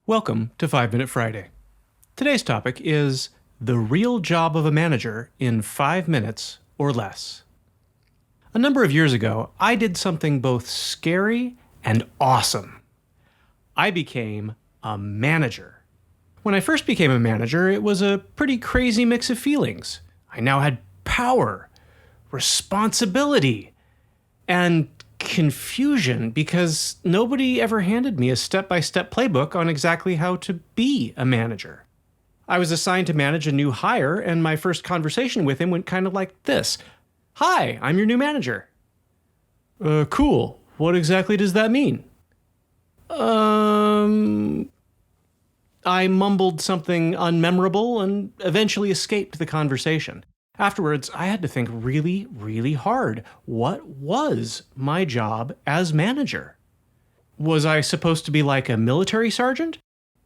Welcome to 5 Minute Friday. Today's topic is the real job of a manager in 5 minutes or less. A number of years ago, I did something both scary and awesome. I became a manager. When I first became a manager, it was a pretty crazy mix of feelings. I now had power, responsibility, and confusion because nobody ever handed me a step-by-step playbook on exactly how to be a manager. I was assigned to manage a new hire, and my first conversation with him went kind of like this. "Hi, I'm your new manager." Cool. What exactly does that mean? I mumbled something unmemorable and eventually escaped the conversation. Afterwards, I had to think really, really hard. What was my job as manager? Was I supposed to be like a military sergeant?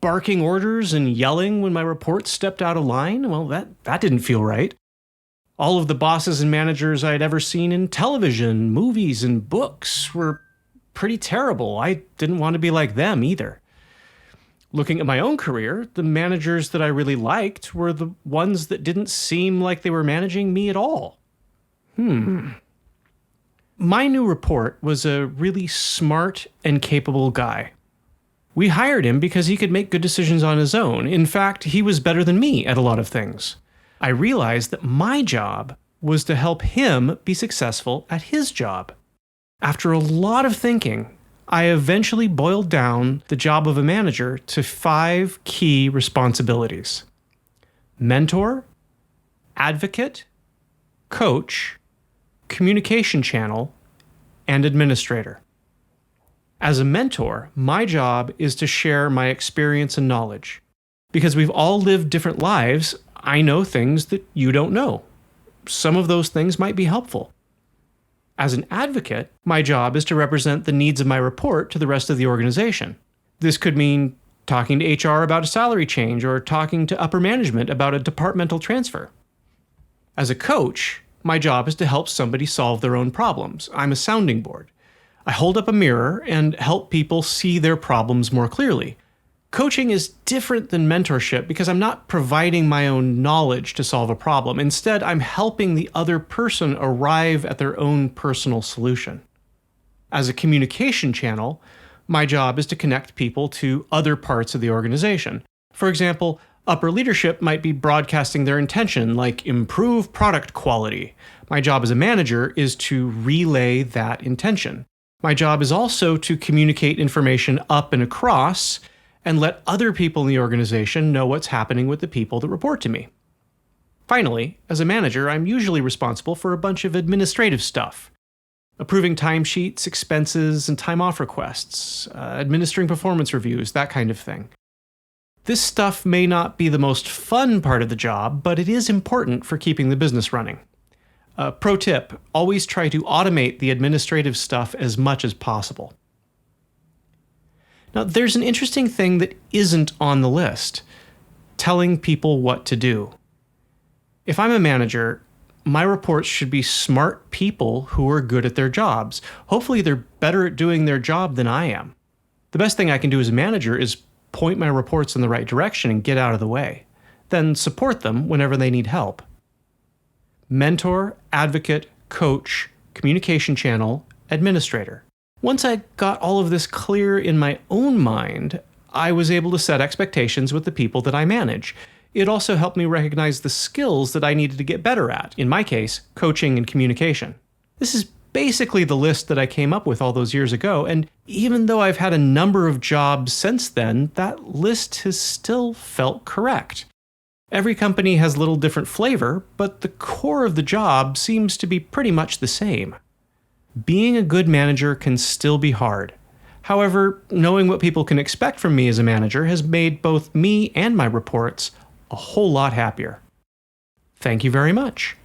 Barking orders and yelling when my reports stepped out of line? Well, that didn't feel right. All of the bosses and managers I'd ever seen in television, movies, and books were pretty terrible. I didn't want to be like them either. Looking at my own career, the managers that I really liked were the ones that didn't seem like they were managing me at all. My new report was a really smart and capable guy. We hired him because he could make good decisions on his own. In fact, he was better than me at a lot of things. I realized that my job was to help him be successful at his job. After a lot of thinking, I eventually boiled down the job of a manager to 5 key responsibilities: mentor, advocate, coach, communication channel, and administrator. As a mentor, my job is to share my experience and knowledge. Because we've all lived different lives, I know things that you don't know. Some of those things might be helpful. As an advocate, my job is to represent the needs of my report to the rest of the organization. This could mean talking to HR about a salary change or talking to upper management about a departmental transfer. As a coach, my job is to help somebody solve their own problems. I'm a sounding board. I hold up a mirror and help people see their problems more clearly. Coaching is different than mentorship because I'm not providing my own knowledge to solve a problem. Instead, I'm helping the other person arrive at their own personal solution. As a communication channel, my job is to connect people to other parts of the organization. For example, upper leadership might be broadcasting their intention, like improve product quality. My job as a manager is to relay that intention. My job is also to communicate information up and across and let other people in the organization know what's happening with the people that report to me. Finally, as a manager, I'm usually responsible for a bunch of administrative stuff. Approving timesheets, expenses, and time off requests, administering performance reviews, that kind of thing. This stuff may not be the most fun part of the job, but it is important for keeping the business running. Pro tip, always try to automate the administrative stuff as much as possible. Now, there's an interesting thing that isn't on the list: telling people what to do. If I'm a manager, my reports should be smart people who are good at their jobs. Hopefully, they're better at doing their job than I am. The best thing I can do as a manager is point my reports in the right direction and get out of the way, then support them whenever they need help. Mentor, advocate, coach, communication channel, administrator. Once I got all of this clear in my own mind, I was able to set expectations with the people that I manage. It also helped me recognize the skills that I needed to get better at, in my case, coaching and communication. This is basically the list that I came up with all those years ago, and even though I've had a number of jobs since then, that list has still felt correct. Every company has a little different flavor, but the core of the job seems to be pretty much the same. Being a good manager can still be hard. However, knowing what people can expect from me as a manager has made both me and my reports a whole lot happier. Thank you very much.